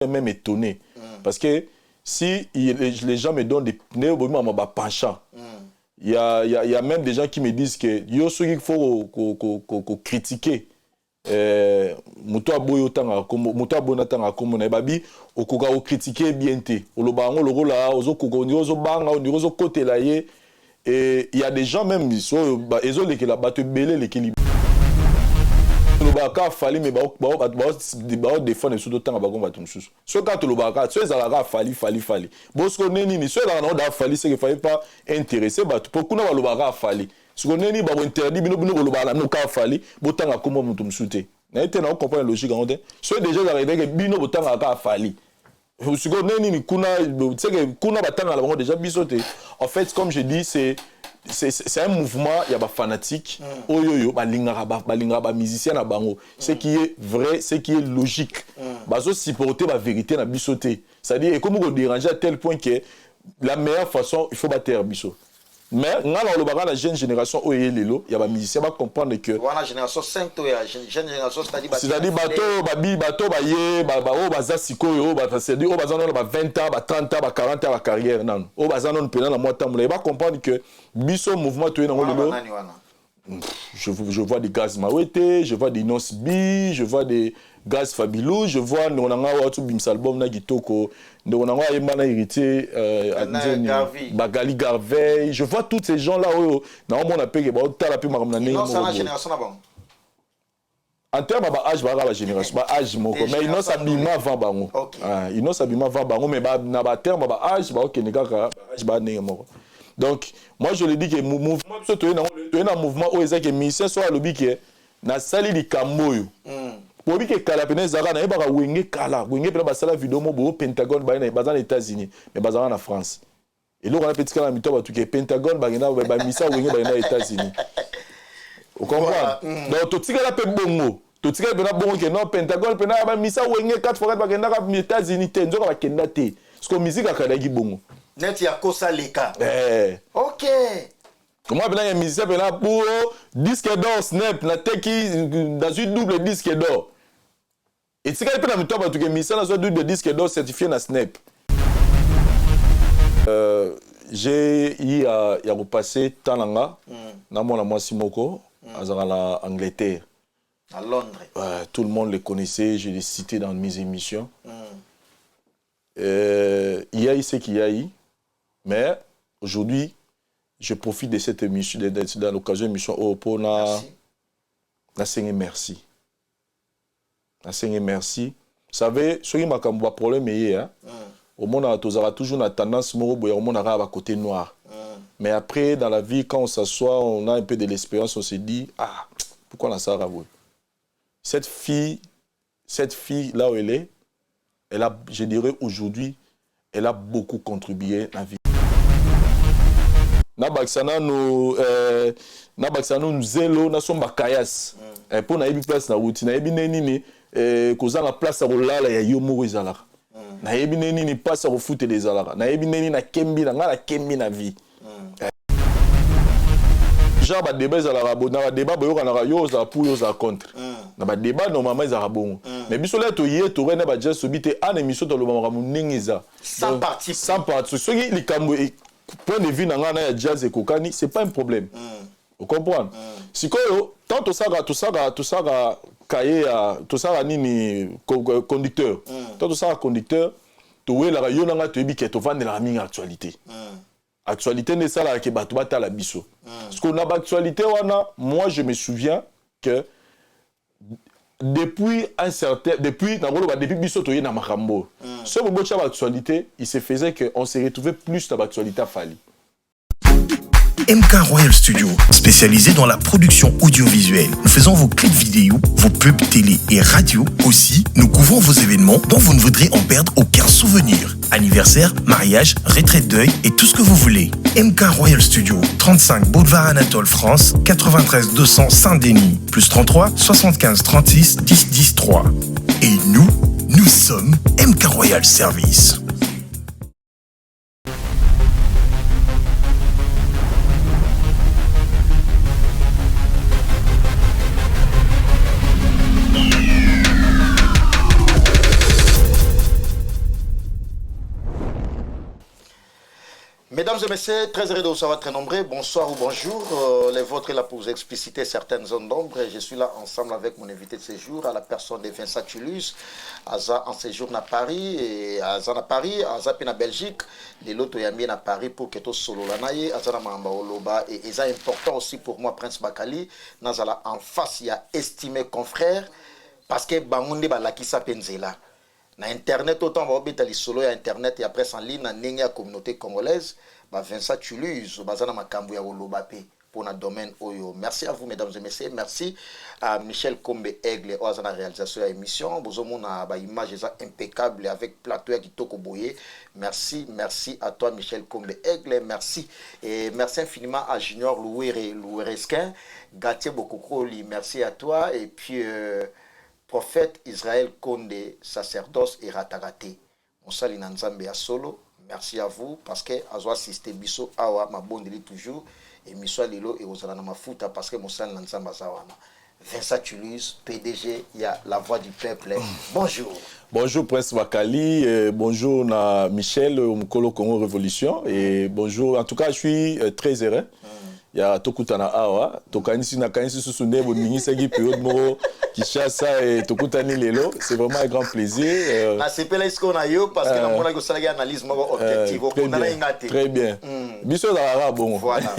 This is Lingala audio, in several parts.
même étonné. Parce que si les gens me donnent des pneus, penchant. Il y a même des gens qui me disent que il faut critiquer. Muto aboyo tanga komo na babi okoka o critiquer bien te. Olobango loro la ozo banga ozo côté là et il y a des gens même so ezo leke la bato belé l'équilibre. Lobaka fali mais ba défendre sur d'autant ba komba tumsusu. So quand lobaka so ezalaka fali. Bosko neni ni so ezalaka na fali c'est que fallait pas intéresser bato pour kuna ba lobaka fali. Ce qu'on est ni ba interdit bino lobala no ka fali botanga komo mutu msute. Na été na comprendre logique en fait. So déjà arrivé que bino botanga ka fali. Ce qu'on est ni kuna c'est que kuna batanga la bango déjà bisote. En fait comme je dis c'est un mouvement, il y a des fanatiques, oyoyo, ba musicien na bango. Ce qui est vrai, ce qui est logique. Bazo supporter la vérité na bisoté. C'est-à-dire et comment on déranger à tel point que la meilleure façon, il faut battre biso. Mais la jeune génération il y a des musiciens qui comprendre que la génération 5 jeune génération c'est-à-dire bato bazasikoyo c'est-à-dire bazana 20 ans, 30 ans, 40 ans la carrière nan. Bazana on pena na moi tamula ba comprendre que biso mouvement to je vois des gaz Mawete, je vois des Nosbi, je vois des gaz Fabulous, je vois Nonanga Watu Bims album na Gitoko, Nonanga Yemana héritier Bagali Garvey, je vois tous ces gens là où on appelle que la génération là-bas. En termes d'âge, la génération, âge moko, mais ils n'ont s'abîmé avant bango. Ils n'ont s'abîmé avant bango, mais na terme âge donc moi je le dis que mouvement surtout un mouvement où ils que ministère soit lobby que na sali di kamoyo. Pour que kala pena zara na ebaka wenge pena basala vidéo mo bo Pentagone ba na bazana États-Unis mais bazana na France. Et là on a petit kala mito ba tout que Pentagone ba na ba misa wenge ba na États-Unis. Vous comprenez? Donc tout tika la pe bongo. Tout tika pena bongo que non Pentagone pena ba misa wenge 4 fois ba na États-Unis te nzoka ba kenda te. Parce que musique akada gi bongo. Net ya kosa leka. OK. Comment il y a un musicien pour disque d'or snap na teki dans une double disque d'or. Et si quelqu'un peut me dire que musicien dans une double disque d'or certifié na snap. J'ai eu à repasser Tananga dans mon amour Simoko à Angleterre. À Londres. Tout le monde le connaissait, je l'ai cité dans mes émissions. Il y a eu ce qu'il y a eu. Mais aujourd'hui, je profite de cette émission, dans l'occasion de l'émission pour merci. Merci. Merci. Vous savez, ce qui m'a un problème, au monde, on a toujours une tendance à côté noir. Mais après, dans la vie, quand on s'assoit, on a un peu de l'expérience, on se dit, pourquoi on a ça à vous? Cette fille, là où elle est, elle a, je dirais aujourd'hui, elle a beaucoup contribué à la vie. Nabaksana nous zelo na somba kayas pour na yebi place na route na yebi neni koza na place ko lala ya yo moko ezalaka na yebi neni ni passe ko foot des alaka na yebi neni na kembi na ngala kembi na vie genre ba débat ezalaka bo na ba débat boyo kana yo za pour yo za contre na ba débat normalement ezalaka bon mais biso là to yé to rena ba just sobite an émission to lo ba munengeza sans parti ce qui likambo point de vue nangana ya jazz et kokani c'est pas un problème. Vous comprenez? Si quoi tant tout ça cahier tout ça nini conducteur. Tant tout ça conducteur to we la yo nanga to ebike to vendre la mingi actualité. Actualité n'est ça là que bato bata la biso. Parce qu'on a actualité wana moi je me souviens que depuis biso to na makambo. Ce moment de l'actualité, il se faisait qu'on se retrouvait plus dans l'actualité à Fali. MK Royal Studio, spécialisé dans la production audiovisuelle. Nous faisons vos clips vidéo, vos pubs télé et radio. Aussi, nous couvrons vos événements dont vous ne voudrez en perdre aucun souvenir. Anniversaire, mariage, retraite deuil et tout ce que vous voulez. MK Royal Studio, 35 Boulevard Anatole France, 93 200 Saint-Denis, plus 33 75 36 10 10 3. Et nous sommes MK Royal Service. Mesdames et messieurs, très heureux de vous savoir très nombreux. Bonsoir ou bonjour. Les vôtres est là pour vous expliciter certaines zones d'ombre. Je suis là ensemble avec mon invité de séjour, à la personne de Vincent Tulus, Aza en séjour à Paris, et Aza à Paris, Aza en Belgique, les loto yambi à Paris pour que tout solo lanaye, Aza na mamba oloba, et c'est important aussi pour moi, Prince Bakali, Nazala en face, il y a estimé confrère, parce que Bangunde Balakisa Penzela. Na internet autant va obéter les solo à internet et après en ligne na la communauté congolaise ba Vincent Tulus bazana makambu ya olobape pour na domaine oyo. Merci à vous mesdames et messieurs, merci à Michel Kombe Aigle à la réalisation de l'émission. Bozomona ba image impeccable avec plateau ya kitoko boye. Merci à toi Michel Kombe Aigle, merci et merci infiniment à Junior Loueresquin, Gatier Bokokoli, merci à toi et puis prophète Israël Konde, sacerdoce et rataraté. On salue Nanzambe à solo. Merci à vous parce que Azo assisté biso awa ma bondeli toujours et miso lilo et osala na mafuta parce que mon salue Nanzamba zawana. Vincent Tulus, PDG, il y a la voix du peuple. Bonjour. Bonjour Prince Bakali, bonjour na Michel Mkolo Congo Révolution et bonjour. En tout cas, je suis très heureux. Il y a Tokutana Awa, Tokanisi Nakanisi Susune, Boningisegi, Période Moro, Kishasa et Tokutani Lelo. C'est vraiment un grand plaisir. Na CPLA est-ce a eu parce que la monnaie que ça analyse objectif. Très bien. Biso Zara bon. Voilà.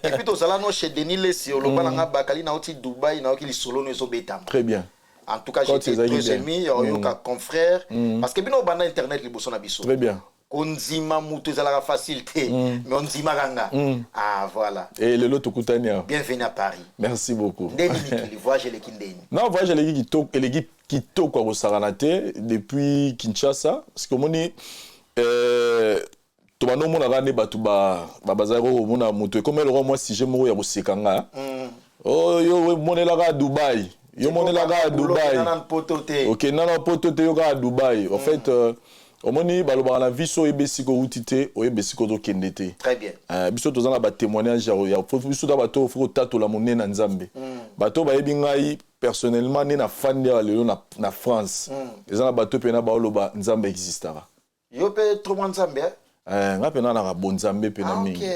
Et puis tout ça là, nous chez Denis Lessi, le Balanga Bakali, na oti Dubaï, na oti solo nous betam. Très bien. En tout cas, j'étais très aimé, un confrère. Parce que bien au banda internet, les bossons biso. Très bien. Konzima mutu ezalaka facilité mais on zima ranga ah voilà et le lot Tokutania bienvenue à Paris. Merci beaucoup. Ndeni nikili voyage les kindeni non voyage les qui au Saranate depuis Kinshasa parce que moni to bano mona rane batu ba bazaro mona mutu comme le roi moi si je moro ya bosekanga oh yo monela ga Dubaï yo monela ga Dubaï OK nana potote yo ga Dubaï en fait omoni baloba na viso ebesiko utite oyebesiko do kendete. Très bien. Biso tozana ba témoignage ya biso da bato fo tato la monnaie na Nzambe. Bato ba yebi ngai personnellement ne na fan ya lelo na France. Ezana bato pena ba loba Nzambe existara. Yo pe trop Nzambe nga pena na bon Nzambe pena mingi.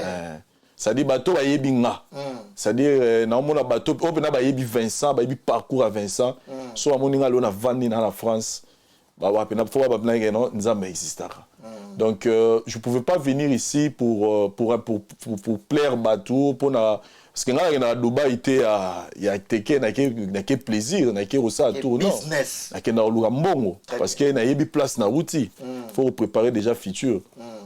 Ça dit bato ba yebi nga. Ça dit na mona bato o pena ba yebi Vincent ba yebi parcours à Vincent. So amoni nga lo na vandi na France. Donc, je ne pouvais pas venir ici pour plaire Batou, parce que quand à Dubaï, il y a quel plaisir, il y a ça tout, non? Parce qu'il y a une place dans l'outil. Il faut préparer déjà futur.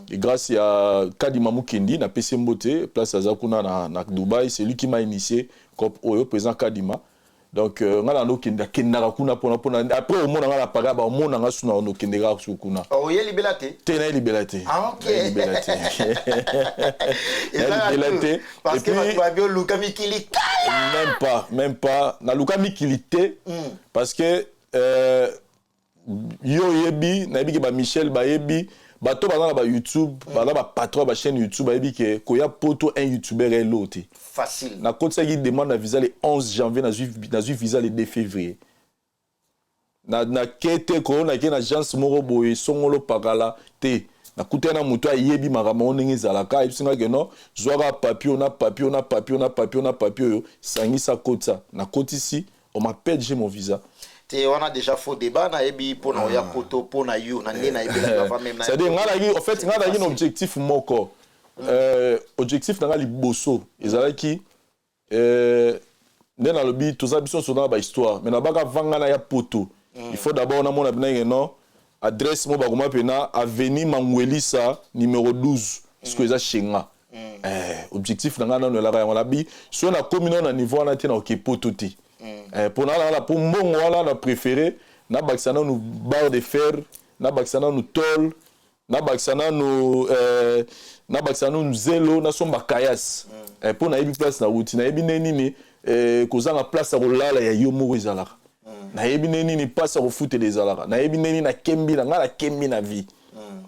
Et grâce à Kadima Mukendi, na PC Mbote, place à Zakuna na Dubaï, c'est lui qui m'a initié comme président Kadima. Donc ngala no kenda kuna pona après au monde ngala paga ba monde ngala suna no kendera kuna oh ye libelate tena libelate ah OK libelate parce que tu vas bien Luka Mikili même pas na Luka Mikili parce que yo yebi na yebi ke ba Michel ba yebi bato bazana ba YouTube bazana ba patron ba chaîne YouTube ba yebi ke koya poto un YouTuber est l'autre facile. Na côté ça qui demande un visa le 11 janvier na visa le 2 février. Na kete ko na ke na agence moro boye songolo pakala te. Na kuta na muto ayebi makama onenge zalaka ebisinga ke non zwaka papier na papier yo sangisa kota na koti ici on m'appelle j'ai mon visa. On a déjà faux débat na ebi pour na ya poto pour na you na ndena ebi la va même na. C'est dire ngala en fait ngala un objectif moko. Objectif na liboso ezalaki ndena lobi toza biso sona ba histoire mais na baka vanga na ya poto. Il faut d'abord na mona bina non adresse mo bakoma pena avenue Mangwelisa numéro 12 ce que ça chenga. Objectif na ngana no la ya labi so na commune na niveau na tena OK poto te. Pour mbongo wala na préféré na baksana nous barre de fer na baksana nous tol na baksana nous zelo na somba kayas pour na yebi place na route na yebi neni kozanga place à kolala ya yo moko ezalaka na yebi neni place à foot les ezalaka na yebi neni na kembi na ngala kembi na vie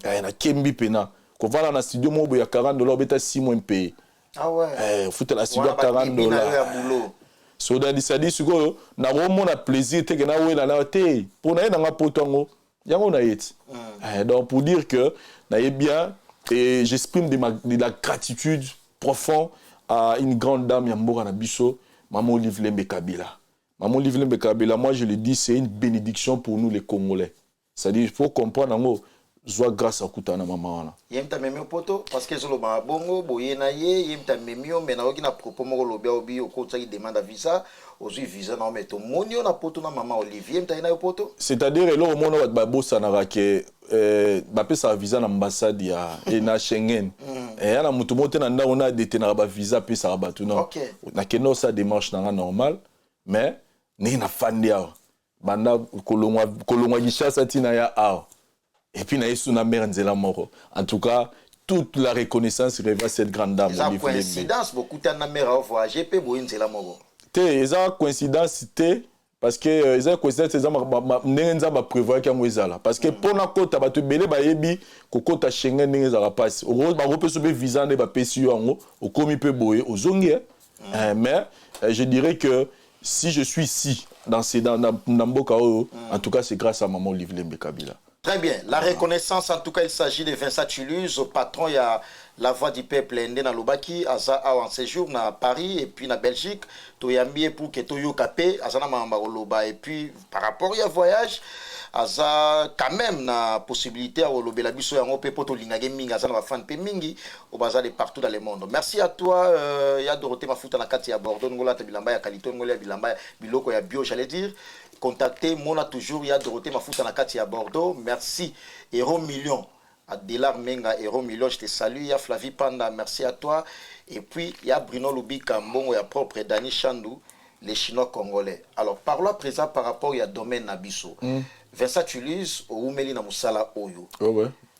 na kembi pena ko vala na studio moko ya $40 beta 6 mois payé ah ouais foot la studio $40 so da disadi sikoyo na romona plaisir te que na wela na te pour na nga potongo yango na yeti donc pour dire que na bien Et j'exprime de la gratitude profonde à une grande dame, Yambora Nabiso, Maman Olive Lembe Kabila. Maman Olive Lembe Kabila, moi je le dis, c'est une bénédiction pour nous les Congolais. C'est-à-dire, il faut comprendre, Zoa grâce à Koutana Maman. Yemta memio poto, parce que zolo ba bongo, boye na ye, yemta memio, mais na ogi na propos mo lobe obi o kota qui demande visa, ozu visa na meto monio na poto na Maman Olivier, yemta ina yo poto. C'est-à-dire, là, au moment où Babo Sanara que bapé sa visa na ambassade ya et na Schengen. Et na mutu monte na nda on a détenir ba visa puis ça rabatu non. Na keno sa démarche na normal, mais ni na fandia. Banda kolongwa gishasa tina ya a. Et puis, il y a moro. En tout cas, toute la reconnaissance revient à cette grande dame. C'est une coïncidence, beaucoup de mère voyagé, puis il y a moro. C'est une coïncidence, parce que c'est une coïncidence, c'est prévoir qu'il y a parce que pour la côte, tu as belé bayebi, côte Schengen n'est pas passé. Au gros, on peut se visa ne pas payer en au commis peu boyer aux zongues. Mais je dirais que si je suis ici dans Mbokao, en tout cas, c'est grâce à Maman Olive Lembe Kabila. Très bien. La reconnaissance, en tout cas, il s'agit de Vincent Tuluse. Au patron, il y a la voix du peuple indé dans Lobaki, Aza en séjour à Paris et puis en Belgique. Toyambi pour que Toyo Kapé, Azana Mambaroloba. Et puis, par rapport à voyage, Aza quand même na possibilité à Olobe la biso yango pe poto lingage mingi Aza na fan pe mingi au bazar de partout dans le monde. Merci à toi, ya Dorothée Mafuta na kati ya Bordeaux ngola ta bilamba ya Kalito ngola ya bilamba biloko ya bio, j'allais dire. Contactez Mona toujours, il y a Dorothée Mafuta na kati à Bordeaux. Merci. Héros Million. Adelar Menga, Héros Million, je te salue. Il y a Flavie Panda, merci à toi. Et puis, il y a Bruno Loubi Kambongo, il y a propre Dani Chandou, les Chinois congolais. Alors, parlons à présent par rapport à domaine Nabiso. Vincent Tuluse, au Oumeli na Moussala Oyo.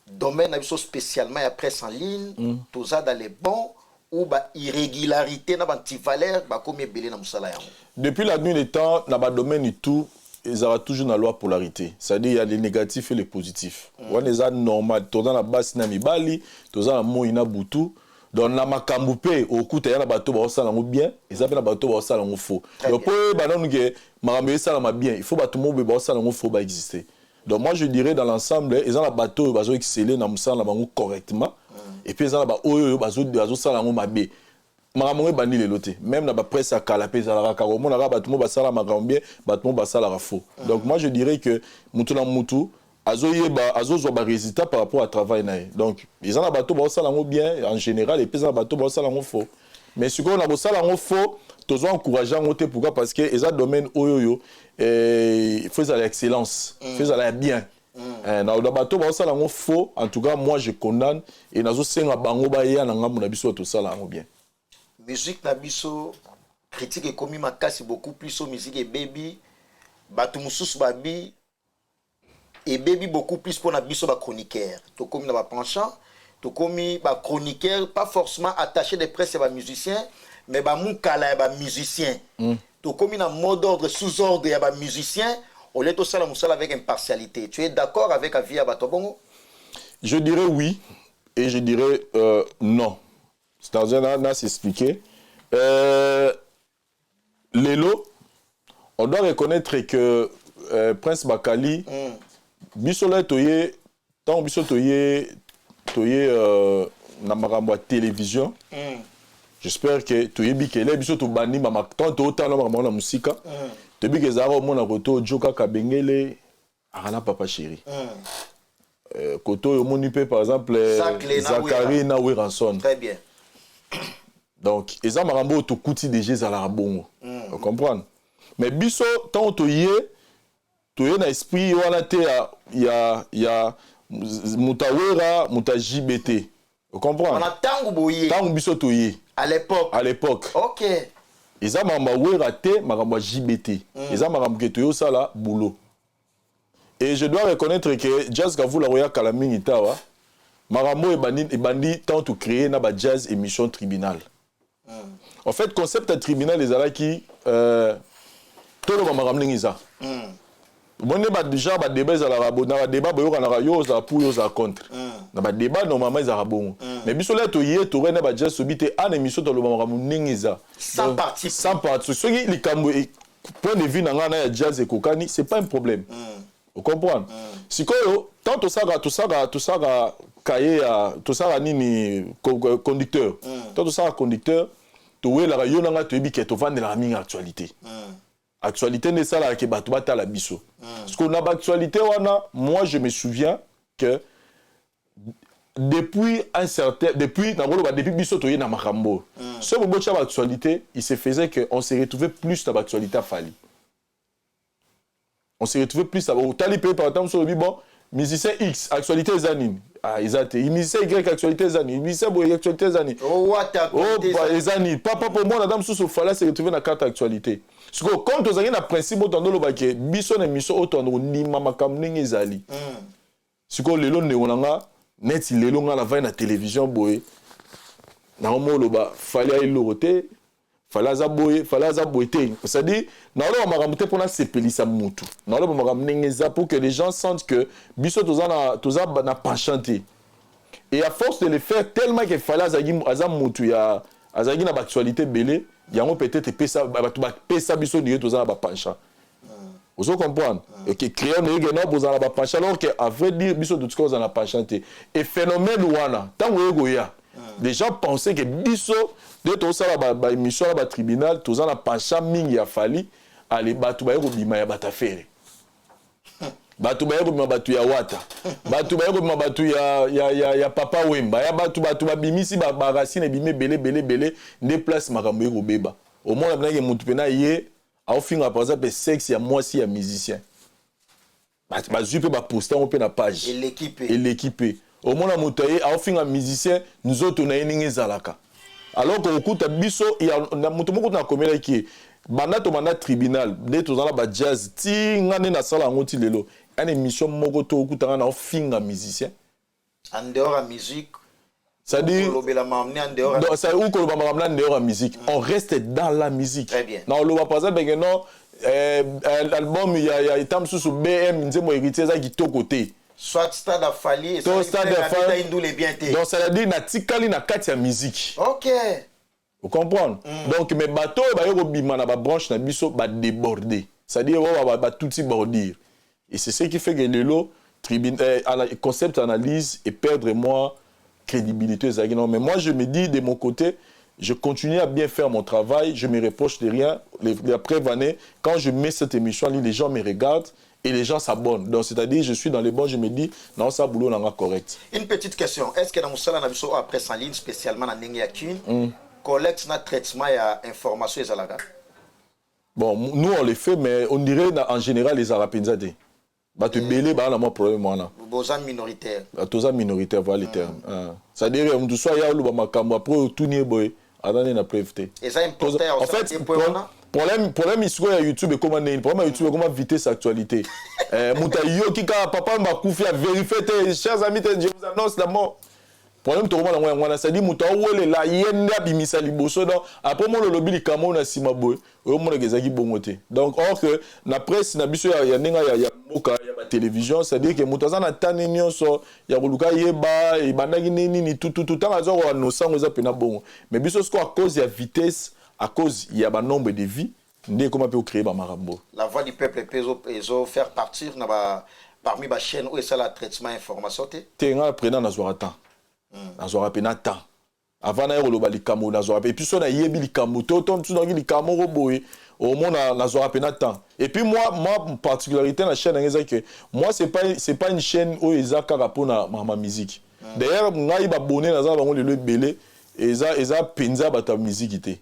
Domaine Nabiso spécialement, il y a presse en ligne, tout ça dans les bons. Ou ba irrégularité na ba antivaleur ba comme belé na musala yango. Depuis la nuit des temps, dans le domaine et tout, ils aura toujours la loi polarité. C'est-à-dire il y a les négatifs et les positifs. On est normal, tout dans la base na mibali, tout dans la moina butu, dans la makambupe au coup il y a bateau ba sala ngo bien, et ça fait la bateau ba sala ngo faux. Donc pour ba non que maramé sala ma bien, il faut bateau mo ba sala ngo faux ba exister. Donc moi je dirais dans l'ensemble, ils ont la bateau ba zo exceller na musala bango correctement. Et puis, ils ont des salles en mabé. Maramongé bandi les lotés. Même dans la presse à Kalapé, ça la caromon, la rabattement, basala magambien, battement, basala rafo. Donc, moi, je dirais que Moutoula Moutou, azo zoba résultat par rapport à travail. Donc, ils ont la bateau, basala en bien, en général, et puis, ils ont la bateau, basala en faux. Mais ce qu'on a basala en faux, tous encourageant en côté, pourquoi? Parce que ils ont domaine oyoyo, il faut ça l'excellence, il faut ça bien. Na bateau ba sala ngo faux, en tout cas moi je condamne et nazo senga bango ba ya na ngambu na biso to sala ngo bien. Musique na biso critique et commis makasi beaucoup plus au musique et baby batu mususu babi et baby beaucoup plus pour na biso ba chroniqueur. To commis na ba penchant, to commis ba chroniqueur pas forcément attaché de presse ba musicien mais ba mukala ba musicien. To commis na mot d'ordre sous ordre ya ba musicien. On est au salon avec impartialité. Tu es d'accord avec Avia Batobongo? Je dirais oui et je dirais non. C'est-à-dire, on a s'expliqué. Lélo, on doit reconnaître que Prince Bakali, Bissola Toye, tant Bissola Toye, Namarambo télévision. J'espère que Toye Bikele, Bissola Tobani, tant autant la musique. Depuis que Zara au monde a retour, Joka Kabengele, Arana Papa Chéri. Koto Yomonipé, par exemple, Zachary Naoué Ranson. Très bien. Donc, ils ont marambo to kouti déjà za la bongo. Vous comprenez? Mais biso tant to yé na esprit wana te ya mutawera mutajibete. Vous comprenez? On a tango boyé. Tango biso to yé. À l'époque. À l'époque. OK. Ils ont marambo raté marambo JBT. Ils ont marambo que to ça là boulot. Et je dois reconnaître que Jazz Kavula Roya Kalamini Tawa marambo et bandi tant to créer na ba jazz émission tribunal. En fait, concept à tribunal les ala qui tout le monde ramène ça. Bon débat déjà ba débat za la rabo na débat ba yo na yo za pour yo za contre. Na ba débat normalement za rabo. Mais biso là to yé to rena ba jazz sobité en émission to le monde ramène ça. Sans parti. Sans parti. Ce qui les cambo point de vue na ya jazz et kokani, c'est pas un problème. Vous comprenez? Si quoi tant tout ça cahier ya tout ça nini conducteur tout ça conducteur to we la yo nanga to ebike to vendre la mingi actualité actualité ne ça là que bato bata la biso parce qu'on a actualité wana moi je me souviens que depuis depuis biso to na makambo ce bobo cha actualité il se faisait que on se retrouvait plus dans l'actualité à Fali on se retrouvait plus à Tali pays par exemple sur le bon musicien X actualité zanine ah exact musicien Y actualité zanine musicien boy actualité zanine oh zanine papa pour moi madame sous Fala se retrouver dans carte actualité parce que quand on a un principe autant de que biso na miso autant ni mama kamningi ezali c'est que lelo ne onanga net lelo nga la na télévision boy na omoloba fallait aller loté fallait za boy té c'est-à-dire na lo makambo te pona sepelisa mutu na lo makambo nengeza pour que les gens sentent que biso toza na panchanté et à force de le faire tellement que fallait za mutu ya azagi na actualité belé yango peut-être pesa pesa biso ni toza na ba penchant vous comprenez et que créer ne gena bozala ba penchant alors que à vrai dire biso de tout cas na panchanté et phénomène wana tant goya les gens pensaient que biso de tout ça ba émission ba tribunal toza na penchant mingi ya Fali ali batu ba bima ya batafere batu ba bima batu ya wata batu ba bima batu ya papa wemba ya batu ba bimisi ba racine bimé belé ne place makambo ko beba au moins na mutu pena ye au fin par exemple sexe ya moi si ya musicien ba zupe ba poster on pe na page et l'équipe au moins na mutu ye au fin musicien nous autres na yeningi zalaka alors que okuta biso ya mutu moko na komela ki banda to manda tribunal de to zala ba jazz ti ngane na sala ngoti lelo une émission moko to okuta na finga musicien en dehors de musique ça dit ça ou ko ba en dehors de musique on reste dans la musique très bien non lo ba par exemple que non album ya itam sous BM nzemo héritier za kitoko te soit stade à Fali et soit stade à Fali les bien té donc ça veut dire na tikali na kati ya musique OK vous comprenez donc mes bateaux ba yo bima na ba branche na biso ba déborder ça dire ba tout petit bordir et c'est ce qui fait que lelo concept analyse et perdre moi crédibilité non mais moi je me dis de mon côté je continue à bien faire mon travail je me reproche de rien les après années quand je mets cette émission les gens me regardent et les gens s'abonnent donc c'est-à-dire je suis dans les bons je me dis non ça boulot n'a correct. Une petite question est-ce que dans musala na biso après en ligne spécialement na ndenge ya kin collecte na traitement ya information ezalaka bon nous on le fait mais on dirait en général les arapenzade bato belé ba na mo problème wana boza minoritaire toza minoritaire voilà les termes ça dire on tout soit ya lu ba makambo après tourner boy adane na preuve et ça important en fait problème ici ya YouTube comment ne problème YouTube comment vitesse actualité muta yo kika papa mba kufi a vérifier chers amis je vous annonce la mort problème to komala ngwana ça dit muta wole la yenda bimisa liboso donc après mon lobby likamo na sima boy o mona gezaki bongote donc or que na presse na biso ya ninga ya moka ya ba télévision ça dit que muta za na tane nyonso ya koluka yeba e bandaki nini tout tant azo ko no sango za pena bongo mais biso ce à cause ya vitesse à cause il y a un nombre de vies ndé comment peut créer ba marambo la voix du peuple peut faire partir na ba parmi ba chaîne où est ça la traitement information té nga prenant na zorata azora pena temps avant na yolo balikamo na zora et puis so na yebi likamo to tu na likamo roboé au moins na zora pena temps et puis moi particularité na chaîne ngeza que moi c'est pas une chaîne où ezaka rapona ma musique d'ailleurs ngai ba abonné na za bango le belé eza penza bata musique ité.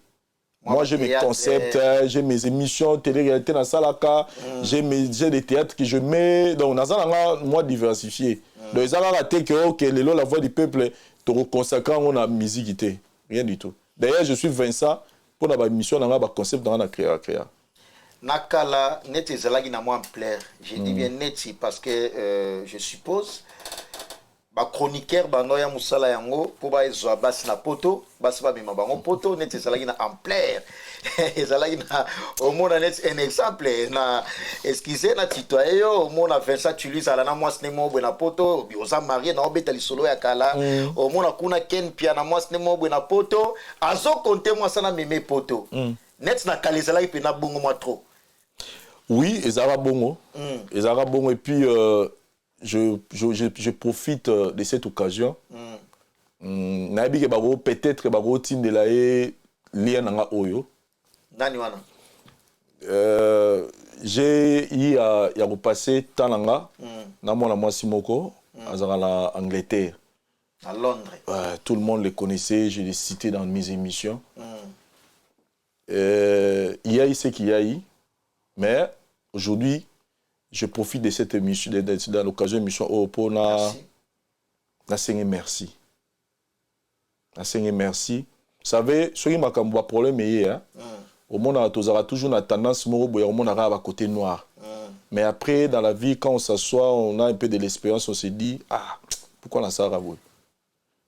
Moi, j'ai mes concepts, j'ai mes émissions télé-réalité dans Salaka, j'ai des théâtres que je mets. Donc, dans Salaka, moi, diversifié. Donc, ils ont raté que, ok, la voix du peuple, tu consacres à la musique. Rien du tout. D'ailleurs, je suis Vincent pour la émission, dans le concept, dans la créa. Nakala, net ezalagi na moi en plaire. Je dis bien net parce que je suppose. Ba chroniqueur banoya musala yango po ba ezwa basi na poto basi ba bima bango poto net ezalaki na ampleur ezalaki na au mona net un exemple na excusez na titoye yo au mona Vincent Tulus ala na mwasi nemo bwe na poto bioza marié na obeta lisolo ya kala au mona kuna Ken pia na mwasi nemo bwe na poto azo compter mwasa na meme poto net na kala ezalaki pe na bongo mwa trop oui ezala bongo et puis je profite de cette occasion. Peut-être que la lien nanga oyo. Nani wana? J'ai eu à repasser Tananga, dans mon amoisi moko, en Angleterre. À Londres. Tout le monde le connaissait, je l'ai cité dans mes émissions. Il y a eu ce qu'il y a eu, mais aujourd'hui, je profite de cette émission, dans l'occasion de l'émission pour Nassengi merci. Nassengi merci. Vous savez, ce qui m'a comme un problème, au monde, on a toujours une tendance, au monde, à côté noir. Mais après, dans la vie, quand on s'assoit, on a un peu de l'expérience, on se dit, ah, pourquoi on a ça à vous?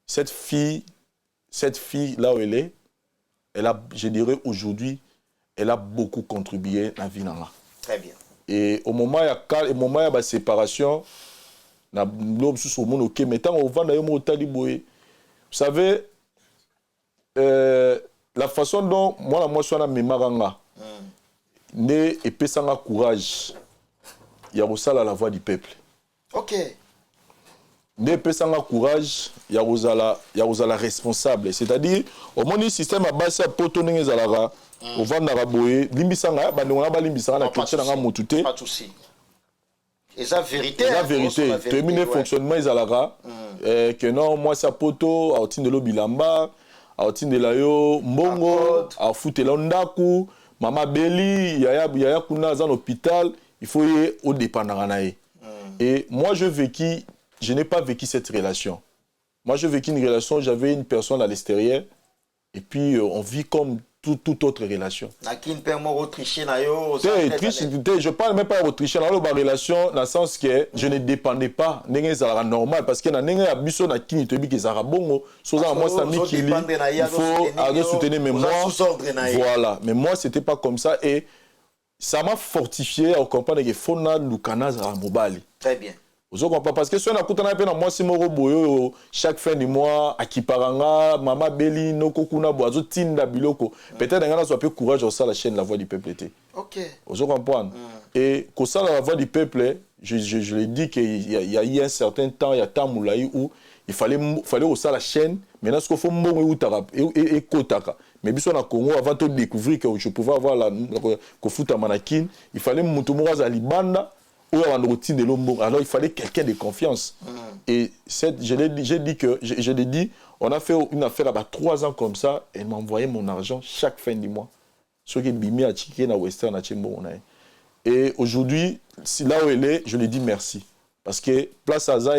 Cette fille, là où elle est, elle a, je dirais aujourd'hui, elle a beaucoup contribué à la vie. Très bien. Et au moment où il y a la séparation, vous savez, la façon dont moi je suis en mémoire, ne epesanga courage, il y a la voix du peuple. Ok. Ne epesanga courage, il y a responsable. C'est-à-dire, au moins le système a basé à potonner les alara, au vent d'araboé, limbisanga, bandona ba limbisanga na question nga motute. Pas de souci. Et ça vérité. La vérité. Terminer fonctionnement les alara, que non moi ça poto, à de l'obilamba. A de la yo mbongo a foutre londaku mama beli yaya kuna dans l'hôpital il faut y au dépendant et moi je n'ai pas vécu cette relation. Moi je vécu une relation, j'avais une personne à l'extérieur et puis on vit comme toute autre relation. Je parle même pas de tricher dans la relation dans le sens que je ne dépendais pas de normal parce que dans la relation na kini te bi que ça bongo soza moi ça mi kili il faut soutenir mais moi voilà mais moi c'était pas comme ça et ça m'a fortifié à comprendre que fona lukana za mobali. Très bien. Parce que si on a écouté moi si moro boyo chaque fin du mois à Kiparanga mama beli no kokuna boazo tinda biloko peut-être ngana soit peu courage sur la chaîne La Voix du Peuple était. OK. Vous comprenez et que ça La Voix du Peuple je l'ai dit qu'il y a eu un certain temps il y a temps moulaï où il fallait aussi la chaîne maintenant ce qu'il faut mbongo ou tarap et kotaka mais biso na Congo avant de découvrir que je pouvais avoir la ko futa manakin il fallait mutumura za libanda. Alors il fallait quelqu'un de confiance. Et je l'ai dit, on a fait une affaire à 3 ans comme ça, et elle m'a envoyé mon argent chaque fin du mois. Ce qui est bimé à Tchiké, à Western, à Tchembo. Et aujourd'hui, là où elle est, je lui dis merci. Parce que place à ça,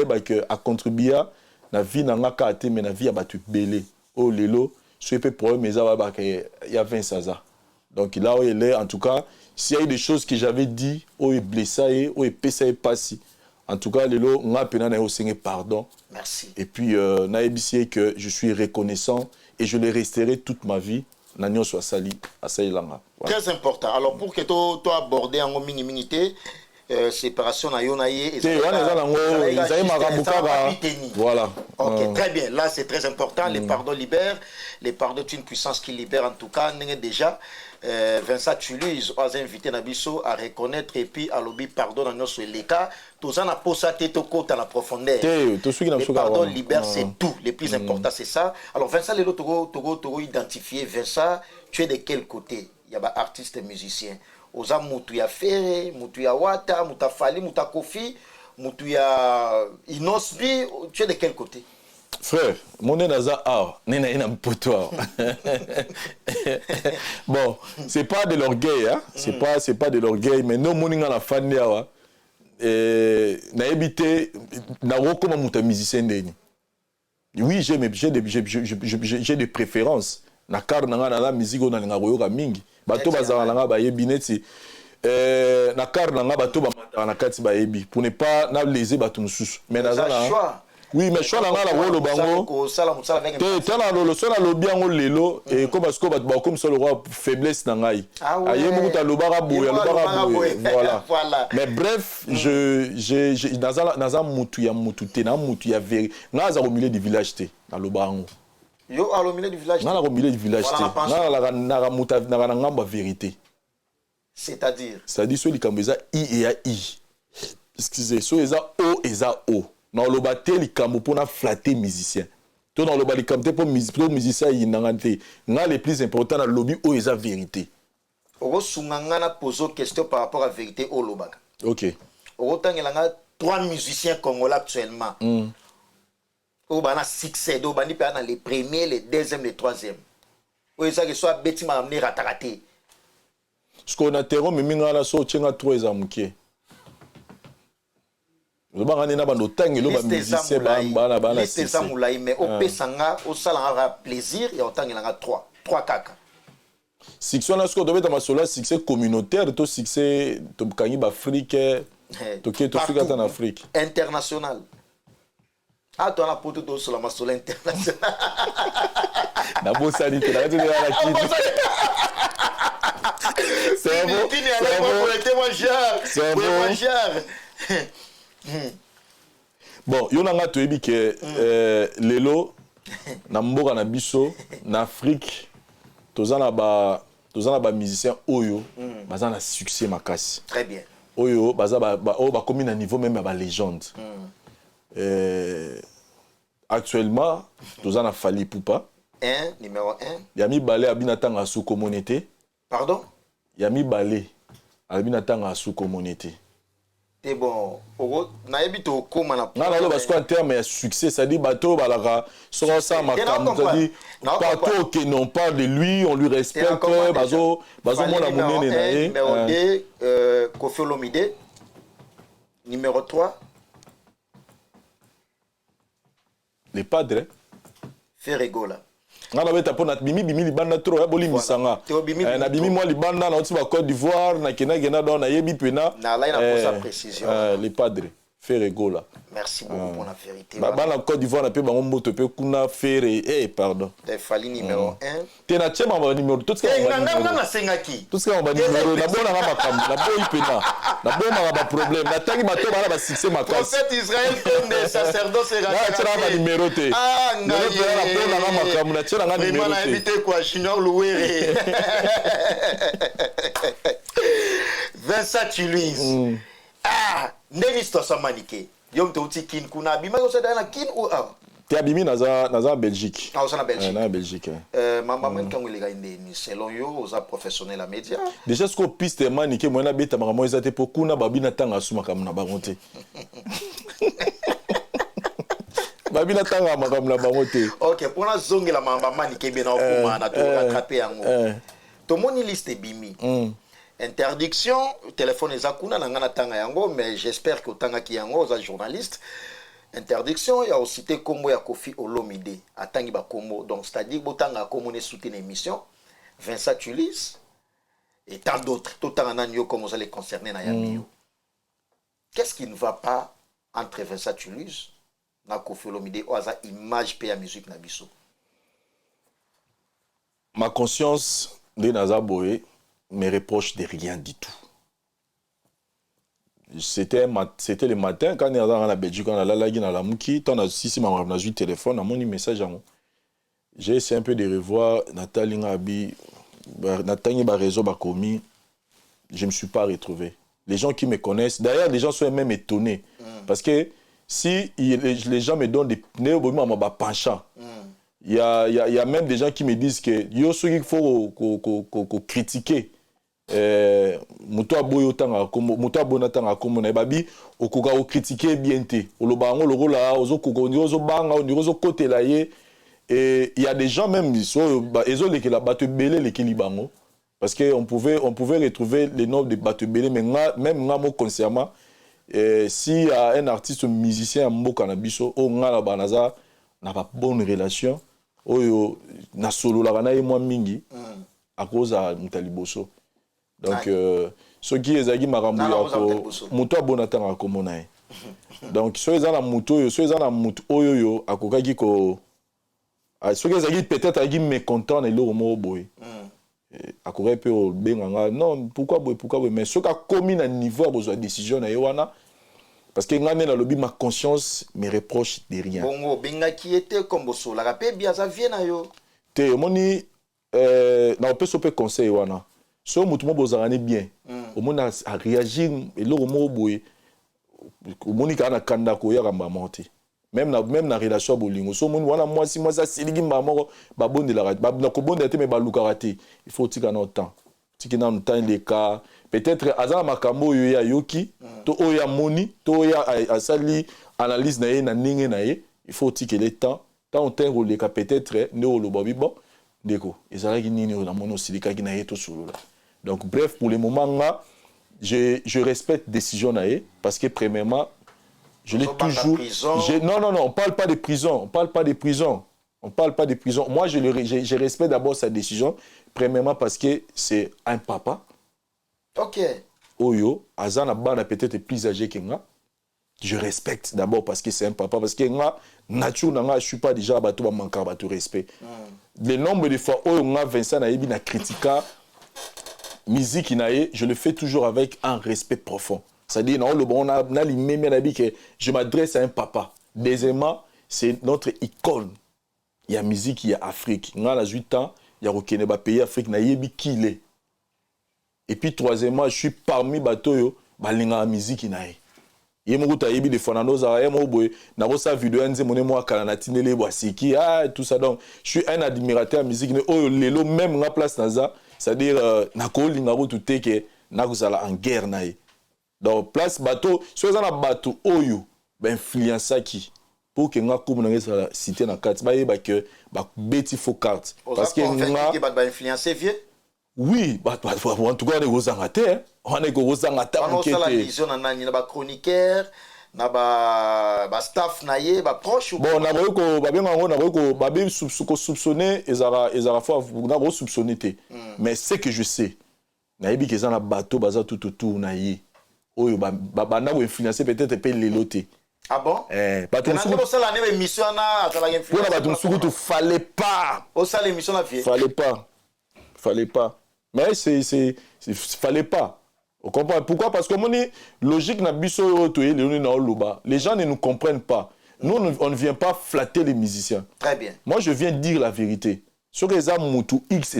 a contribué à la vie n'a pas été, mais la vie a battu belé. Oh, lelo, je peux problème, mais il y a 20 saza. Donc là où elle est, en tout cas, s'il y a eu des choses que j'avais dit, où est blessé, où est pessé, pas si. En tout cas, lelo, on a peine à pardon. Merci. Et puis, naïbisier que je suis reconnaissant et je le resterai toute ma vie. Nagnon soit sali, à Saïlanga. Très important. Alors, pour que tu abordes en mini-minité, séparation na yonaye voilà. Ok, très bien. Là, c'est très important. Les pardons libèrent. Les pardons est une puissance qui libère en tout cas. Déjà, Vincent Tuluse a invité Nabiso à reconnaître et puis à lobby pardon dans nos les cas. Tous en a posé tête au côté à la profondeur. Les pardons libèrent, c'est tout. Le plus important, c'est ça. Alors, Vincent, les Togo identifié. Vincent, tu es de quel côté? Il y a des artistes et musiciens. Oza mutu ya Fere, mutu ya Wata, mutu ya Fali, mutu ya Kofi, mutu ya Inosbi, tu es de quel côté? Frère, mon nez naza nena ina mpotoir. Bon, c'est pas de l'orgueil, hein? C'est pas de l'orgueil, mais non moninga la fan yawa. Na ebité na roko muta musicien ndeni. Oui, j'ai des préférences. Na carte na la musique on a ngoyoka mingi. Bato bazala nga ba yebi neti na carte na bato ba mata na kati ba yebi pour ne pas na léser bato mususu. Mais nazala oui, mais choix là la rolo bango. Tala lolo so na lobi yango lelo et comme parce que bato ba comme ça le roi faiblesse na ngai. Aye mu ta lobara boya voilà. Mais bref, je nazala mutu ya mutu te na mutu ya veri. Naza au milieu du village te na lobango. Yo au milieu du village. Au milieu du village. La vérité. C'est-à-dire celui qui a I et I. excusez so eza o na loba te likambo pona flatter musicien to na loba likambo te po musicien yinanga te nga le plus important na lobby o eza vérité osunga na poser question par rapport à vérité au lobaka. OK. Otangela 3 musiciens congolais actuellement. Au bana succès do bani pa dans les premiers, les deuxièmes, les troisièmes. O ça que soit beti ma amener ratakate. Ce qu'on a terreau mais minga la so tchenga 3 za mukie. Le bangani na bando tangi lo ba musicien bana liste za mulai mais au pesanga au sala plaisir et otangela 3 kaka. Succès na sko dobeta masola succès communautaire to succès to kangi ba Afrique to ke to Afrique en Afrique international. Ah toi na poto to sur la masola international. Na bossa ni te la tu la kid. C'est bon. Qui n'est allé pour le témoignage. Bon, yo nanga to ebi ke lelo na mboka na biso na Afrique tozana ba musicien oyo bazana succès makasi. Très bien. Oyo baza ba komi na niveau même ba légende. Actuellement tozana Fally Ipupa. Numéro 1. Yami Balé abinatanga sous communauté. Pardon? Yami Balé abinatanga sous communauté. C'est bon. Na ebito koma na. Non, parce qu'en termes de succès, ça dit bateau, balaka, ça ça dit partout que non parle de lui, on lui respecte, bazo mon amour numéro 2, Koffi Olomide. Numéro 3, les padres. Ferregola. Ngana beta pona bimi libanda trop ya boli misanga. Na bimi moi libanda na otiba Côte d'Ivoire na kena dans na yebi pena. Na là il a posé la précision. Les padres Ferregola. Merci beaucoup pour la vérité. Ba na Côte d'Ivoire na pe bango moto pe kuna Ferre pardon. Fally numéro 1. Te na chema ba numéro tout ce que na sengaki. Tout ce que ba numéro na bona na makam na boyi pena. Na bona ba problème. Na tangi bato ba na succès makasi. Prophète Israël comme des sacerdoces et na chera ba numéro te. Ah na bona na makam na chera na numéro te. Vraiment invité quoi Junior Louere. Vincent Chiluise. Ah, ndeni sto samanike. Yom to uti kin kuna bima yo sada na kin ou ah. Te abimi naza Belgique. Ah, ça na Belgique. Na Belgique. Maman man kango lega ndeni selon yo oza professionnel à média. Déjà ce qu'on piste manike moi na beta makamo ezate po kuna babina tanga suma kamuna bangote. Babina tanga makamuna bangote. OK, pour na zongela mamba manike bien na okuma na to rattraper yango. To moni liste bimi. Interdiction, téléphone ezakuna na ngana tanga yango, mais j'espère que tanga ki yango oza journaliste. Interdiction, il y a aussi cité kombo ya Koffi Olomide, atangi ba kombo. Donc c'est-à-dire botanga kombo ne soutenir émission Vincent Chiluise et tant d'autres, tout en anyo comme vous allez concerner na yamio. Qu'est-ce qui ne va pas entre Vincent Chiluise na Koffi Olomide ou aza image pe ya musique na biso? Ma conscience de Naza Boé me reproche de rien du tout. C'était le matin quand on est dans la Belgique, on a la lagi dans la mouki, on a si ma on a eu téléphone, on a mon message à moi. J'ai essayé un peu de revoir Nathalie Ngabi, Nathalie Barezo Bakomi. Je me suis pas retrouvé. Les gens qui me connaissent, d'ailleurs les gens sont même étonnés parce que si les gens me donnent des pneus penchant. Il y a même des gens qui me disent que yo il faut critiquer muto aboyo tanga comme muto abona tanga comme na babi okoka o critiquer bien te olobango lokola ozokoka ozo banga ozo kotela ye et il y a des gens même so ezo lekela bato belé lekeli bango parce que on pouvait retrouver les noms de bato belé mais même ngamo concernant si y a un artiste musicien mboka na biso o ngala banaza na pas bonne relation oyo na solo la bana e moi mingi à cause à mutaliboso. Donc ce qui est zagi marambu yako muto abonatanga komona e. Donc so ezana muto oyo akokaki ko ce qui zagi peut-être agi mécontent na lo mo boy. Akorepe pe benganga non pourquoi boy mais ce ka commis na niveau a besoin décision na yewana parce que ngane na lobi ma conscience me reproche de rien. Bongo benga qui était comme boso la rapé bien ça vient na yo. Te moni na opeso pe conseil wana. So mutu mo bozarane bien. Au monde a réagi et le mo boy monika na kanda ko ya kamba monter même na relation bolingo so moni wana mwasi siligi mbamoko babondela na kobonda te mais baluka te il faut tika na temps tika na temps les cas peut-être azana makambo yo ya yoki to oya moni to ya asali analyse na ye na ninge na ye il faut tika le temps tant on le cas peut-être ne o lo babi bon deko ezalaki nini na mono silika ki na ye to solo là donc bref pour le moment là je respecte décision na ye parce que premièrement je l'ai toujours. Non, on parle pas de prison. On parle pas de prison. Moi, je respecte d'abord sa décision. Premièrement, parce que c'est un papa. Ok. Oyo, Azana Bana peut-être plus âgé que moi. Je respecte d'abord parce que c'est un papa. Parce que moi, nature, je ne suis pas déjà à bateau, manquer bateau respect. Le nombre de fois où on a Vincent Naïbi na critiqué musique, je le fais toujours avec un respect profond. C'est-à-dire, on a que je m'adresse à un papa. Deuxièmement, c'est notre icône. Il y a musique, il y a Afrique. On a 8 ans, il y a aucun pays Afrique, il qui il est. Et puis, troisièmement, je suis parmi les bateaux, la musique. Il y a des fois, tout ça. Donc, je suis un admirateur de la musique. Même la place, c'est-à-dire, en guerre. Donc, place bateau, si vous avez un bateau, influence qui pour que nga comme na cité na carte ba que ba beti faux carte parce que nga ba influencer vieux oui en tout cas on est on est on a la vision na nani na ba chroniqueur na ba staff na ye ba proche bon na ko ba bien na ko ba bien soupçonner ezara fois na ko soupçonner mais c'est que je sais na yebi que ça na bateau baza tout autour na ye oyo ba na ko influencer peut-être pe leloté. Ah bon? Baton Sukutu. Fallait pas. Fallait pas. Mais fallait pas. On comprend. Pourquoi? Parce que logique les gens ne nous comprennent pas. Nous, on ne vient pas flatter les musiciens. Très bien. Moi, je viens dire la vérité. Sur les Moutou X,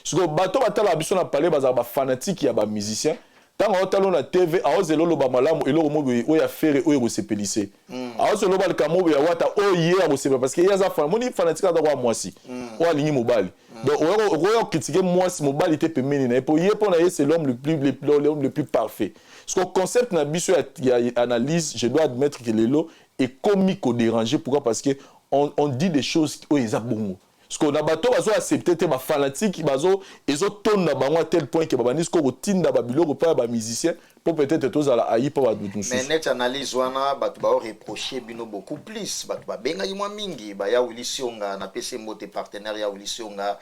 sur le bateau, on a parlé de fanatique, il y a des musiciens. Tant que on a TV, on a zélo lo ba malamu elo mo o ya faire o ya sepelise. On zélo ba kamo ya wata o ye ya sepelise parce que ya za fan moni fanatique da kwa mwasi. O alingi mobali. Donc o critiquer mwasi mobali te pemeni na pour ye pour na c'est l'homme le plus parfait. Parce que concept na biso ya analyse, je dois admettre que lelo est comique au déranger pourquoi parce que on dit des choses o ya bongo. Parce qu'on a bateau bazo accepter te ba fanatique bazo ezo tonna bango à tel point que babanis ko tinda babilo ko pa ba musicien pour peut-être tous à la haï pour badoutou. Mais net analyse wana batu ba reprocher bino beaucoup plus batu ba benga yimwa mingi ba ya Ulisionga na PC Mote partenaire ya Ulisionga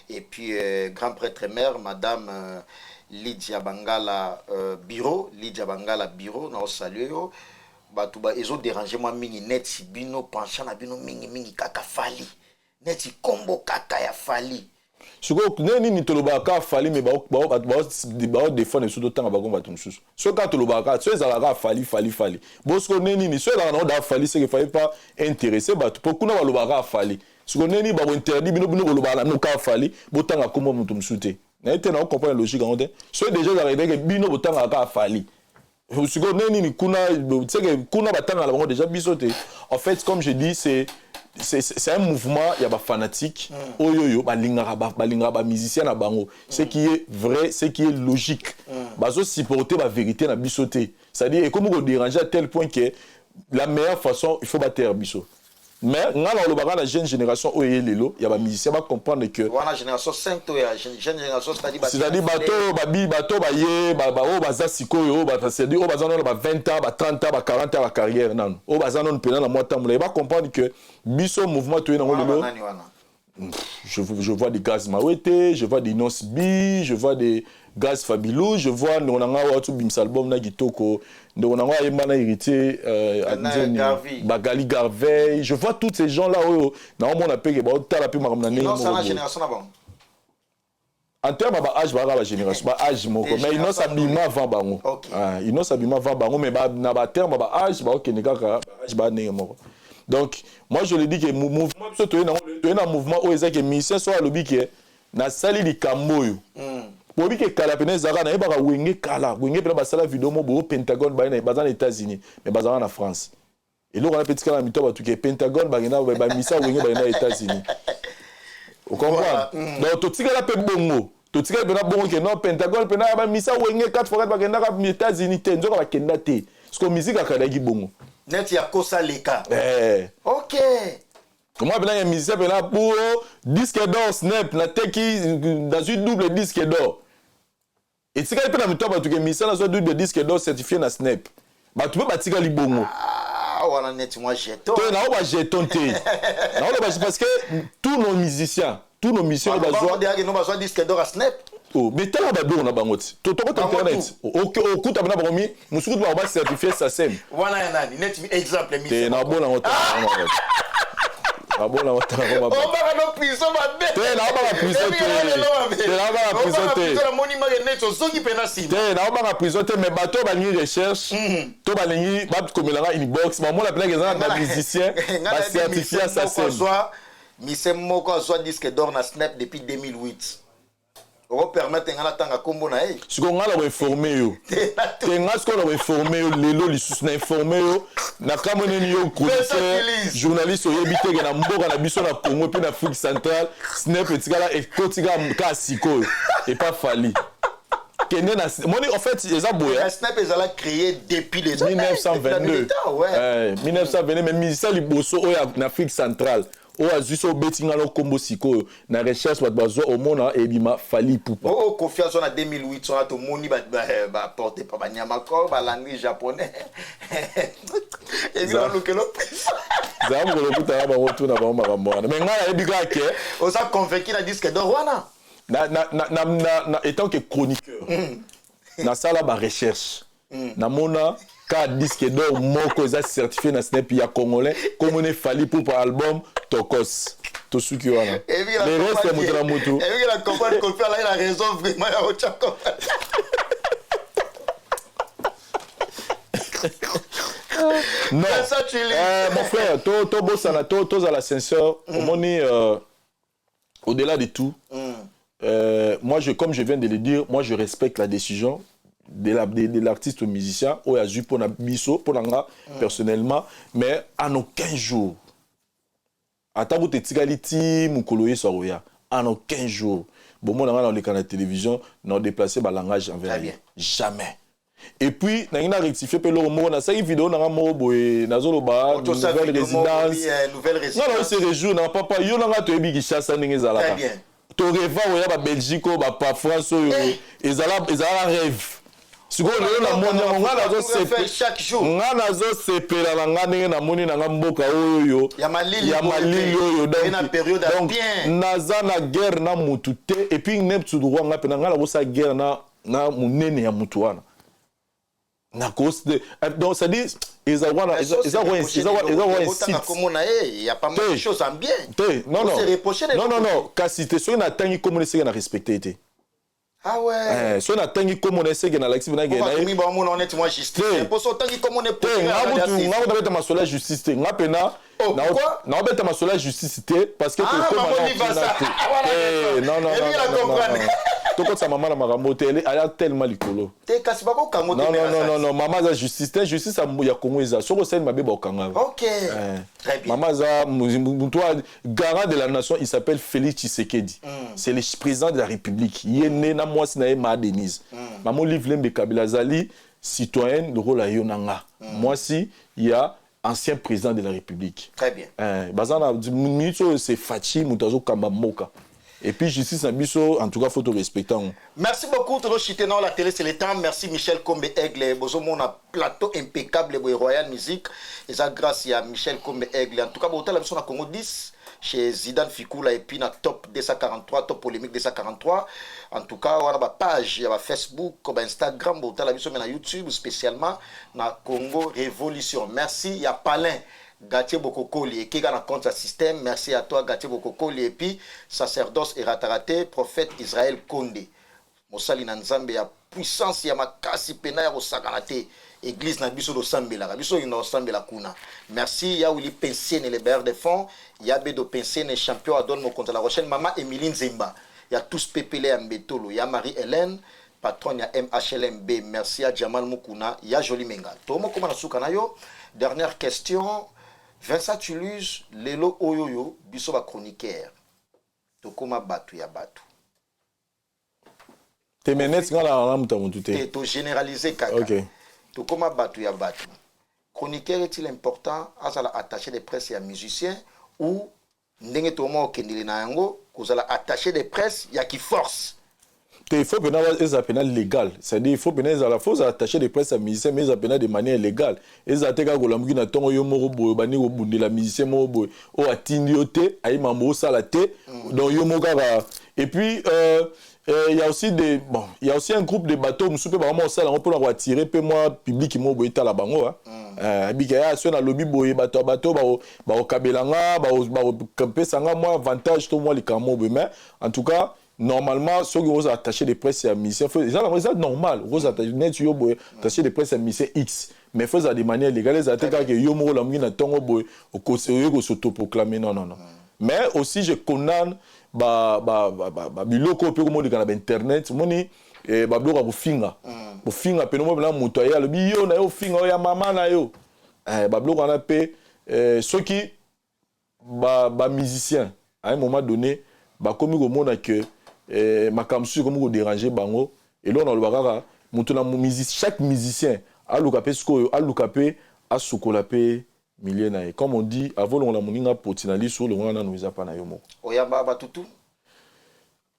et puis grand prêtre mère madame Lydia Bangala bureau na saluer yo batu ba ezo déranger moi mingi net si bino penchant na bino mingi kaka fali. Neti combo kaka ya fali. Siko neni ni tolobaka fali mais ba défendre sur d'autant ba komba tumsusu. So ka tolobaka so ezalaka fali. Bosko neni ni so ezalaka na fali c'est que fallait pas intéresser batu pourquoi na balobaka fali. Siko neni ba interdit bino kolobaka no ka fali botanga komba mutumsute. Na été na comprendre logique en fait. So déjà ça veut dire que bino botanga ka fali. Siko neni ni kuna c'est que kuna batanga la bango déjà bisoté. En fait comme je dis c'est un mouvement, il y a des fanatiques, oyoyo, balingara musicien na bango. Ce qui est vrai, ce qui est logique. Bazo supporter la vérité na bisoté. C'est-à-dire et comme on dérange à tel point que la meilleure façon, il faut battre biso. Mais la jeune génération il y a des musiciens qui comprendre que la génération 5 jeune génération c'est-à-dire bateau baza sikoyo c'est-à-dire au bazano 20 ans 30 ans 40 ans la carrière nan au bazano pena na mois il va comprendre que biso mouvement to je vois des gaz Mawete, je vois des Nosbi, je vois des gaz Fabilou, je vois Nonanga Watu Bimsalbom na Gitoko, Nonanga Yemana héritier Bagali Garvey, je vois tous ces gens là où on a payé talapi maramnane. Non, c'est la génération là bon. En termes d'âge, la génération, âge mais ils n'ont s'abîmé avant bango. Ils n'ont s'abîmé avant bango mais na terme âge OK nekaka âge ba né moko. Donc, moi je le dis que le mouvement, c'est un mouvement où les musiciens sont à l'objet que na sali di kamboyo. pour que kala pene zara na yeba wenge kala wenge pena basala vidéo mo bo Pentagone ba na bazana États-Unis mais bazana na France et là on a petit kala mito ba tout que Pentagone ba ngena ba misa wenge ba na États-Unis vous comprenez donc tout tika la pe bongo tout tika pena bongo que non Pentagone pena ba misa wenge 4 fois ba ngena ka États-Unis te nzoka ba kenda te parce que musique akada ki bongo net ya kosa leka OK. Comment bien un musicien pour disque d'or snap na teki dans une double disque d'or. Et si quelqu'un peut mettre parce que musicien dans double disque d'or certifié na snap. Bah tu peux batika li bongo. Ah voilà net moi jeton. Tu na ba jeton te. Na ba parce que tous nos musiciens besoin disque d'or à snap. Oh mais tala ba do na bangoti. To internet. OK okuta bana bakomi musuku ba certifié ça sem. Voilà nani net exemple musicien. Te na bona ngota. Ah bon, là, on va on va en prison, ma bête. T'es là, on va en prison. T'es là, on va en prison. T'es là, on va en prison. Mais bateau, on va une recherche. Tout va une comme il y a une box. Maman, la plaque, un musicien. Va certifier assassin. Michel Moko soit disque d'or na Snap depuis 2008. On va permettre à tanga combo na e. Ce qu'on a informé yo. T'es ngas qu'on a informé yo lelo li sous na informé yo na kamone ni yo chroniqueur journaliste yo ebité na mboka na biso na Congo puis na Afrique centrale Snap etikala et kotika ka siko et pas fali. Kene na moni en fait les aboya. Snap ezala créé depuis les 1922. Ouais. 1922 mais musicien liboso oya na Afrique centrale. O azuso betinga lo kombo siko na recherche bat bazo au mona e bima fali poupa. Oh confiance en 2008 on a to moni ba porter pa banyama ko ba langue japonais. Et bien le que lo. Zamu ko lokuta ba retour na ba mara mais ngala e bika ke on s'est convaincu na disque d'or wana. Na étant que chroniqueur. Na sala ba recherche. Na mona ka disque d'or moko eza certifié na Snap ya congolais comme on est fali pour album Tokos to suki wana les restes mutu na mutu et puis la comprendre qu'on fait là il a raison vraiment ya ochako non mon frère to bosana to za la sincère omoni au-delà de tout moi comme je viens de le dire moi je respecte la décision de l'artiste musicien ou a pour na biso pour nga personnellement mais en aucun jour atabu te tikaliti mukoloye soya en aucun jour bon moi dans les canaux de télévision non déplacer ba langage envers jamais et puis na rectifier pe lo mo na sa vidéo na mo boye nazolo ba nouvelle résidence non c'est les jours na papa yo na to ebi kishasa ndenge zalaka to reva oya ba Belgique ba pa France yo ezala rêve siko lelo na moni ngana zo sepe chaque jour ngana zo sepela na ngane na moni na mboka oyo ya malili oyo na période bien naza na guerre na mutu te et puis neptu droit nga pe na ngana bosa guerre na munene ya mutu wana na cause de donc ça dit il y a pas mal de choses en bien non kasi te so na tangi comme les na respecter. Ah ouais. So na tangi comme on essaie na l'actif na gena. Mi ba mo honnête moi justice. Pour so tangi comme on est pour. Nga beta masola justice te. Nga pena na beta masola justice te parce que non. Toko sa maman na makambo te elle a tellement likolo. Te kasi ba ko kango te. Non maman za justice ya Congo eza. Soko sen mabe ba okanga. OK. Très bien. Maman za toi garant de la nation il s'appelle Félix Tshisekedi. C'est le président de la République. Il est né na moi sina ma Denise. Maman livre lembe Kabila zali citoyenne le rôle à yonanga. Moi si il y a ancien président de la République. Très bien. Bazana minute c'est Fachi mutazo kamba moka. Et puis justice na biso en tout cas faut te respecter. Merci beaucoup to chité dans la télé c'est le temps. Merci Michel Kombe Aigle bozo mona plateau impeccable boy Royal Music et ça grâce à Michel Kombe Aigle. En tout cas botala biso na Congo 10 chez Zidane Fikula et puis na top 243 top polémique 243. En tout cas on a ba page ya ba Facebook ba Instagram botala biso na YouTube spécialement na Congo Révolution. Merci ya Palin Gatier Bokokoli et qui a un compte système. Merci à toi Gatier Bokokoli et puis sacerdoce et rataraté prophète Israël Kondé. Mosali na Nzambe ya puissance ya makasi pena ya kosakanate église na biso do sambela biso ino sambela kuna. Merci ya Willy Pensene les bailleurs de fonds, ya Bedo Pensene champion à donne mon contre la rochaine maman Emiline Zimba. il y a tous Pépélé Mbetolo, il y a Marie-Hélène, patronne, il y a MHLMB, merci à Djamal Mukuna, il y a Jolie Menga. Tomo Komana Soukanayo, dernière question, Vincent Tuluse, Lelo Oyoyo, Bisoba chroniqueur, Tokoma Batu ya Batu. T'es mené, c'est quand la rame t'a monté. Et to généraliser Kaka. Ok. Tokoma Batu ya Batu. Chroniqueur est-il important à la attaché de presse et à musicien ou ndenge tomo kendile na yango kozala attaché de presse ya qui force. Il faut que les appels légal, c'est-à-dire il faut que les attacher des presse à musiciens, mais les appels de manière légale. Les appels à Golambi na tongo yo moro boy, bani au bout de la musicien moro boy, o atindiote, aïe mambo salate, donc yo mogara. Et puis il y a aussi des il y a aussi un groupe de bateaux, m'soupe ba mo sala on peut la attirer peu moi public mo boy ta la bango hein. Bigaya so na lobby boy bateau ba o kabelanga, ba o camper sanga moi avantage to moi les camo mais en tout cas normalement, ceux qui ont attaché des presses à musiciens, c'est normal. Vous attaché des presses à musiciens X, mais il faut ça de manière légale. Les attaques que yo mo la mine tongo boy au conseiller ko s'autoproclamer non. Mais aussi je condamne biloko pe ko mo de kana internet, moni ba bloka bu finga. Bu finga pe no mo na muto ya le bi yo na yo finga ya mama na yo. Ba bloka na pe ceux qui musiciens à un moment donné ba komi ko mona que makamsu comme ko déranger bango et là on le bakaka mutuna chaque musicien a lukape sko a lukape a sukolape milliers na comme on dit avant on la moninga potinali sur le wana nous a pas na yomo oyamba batutu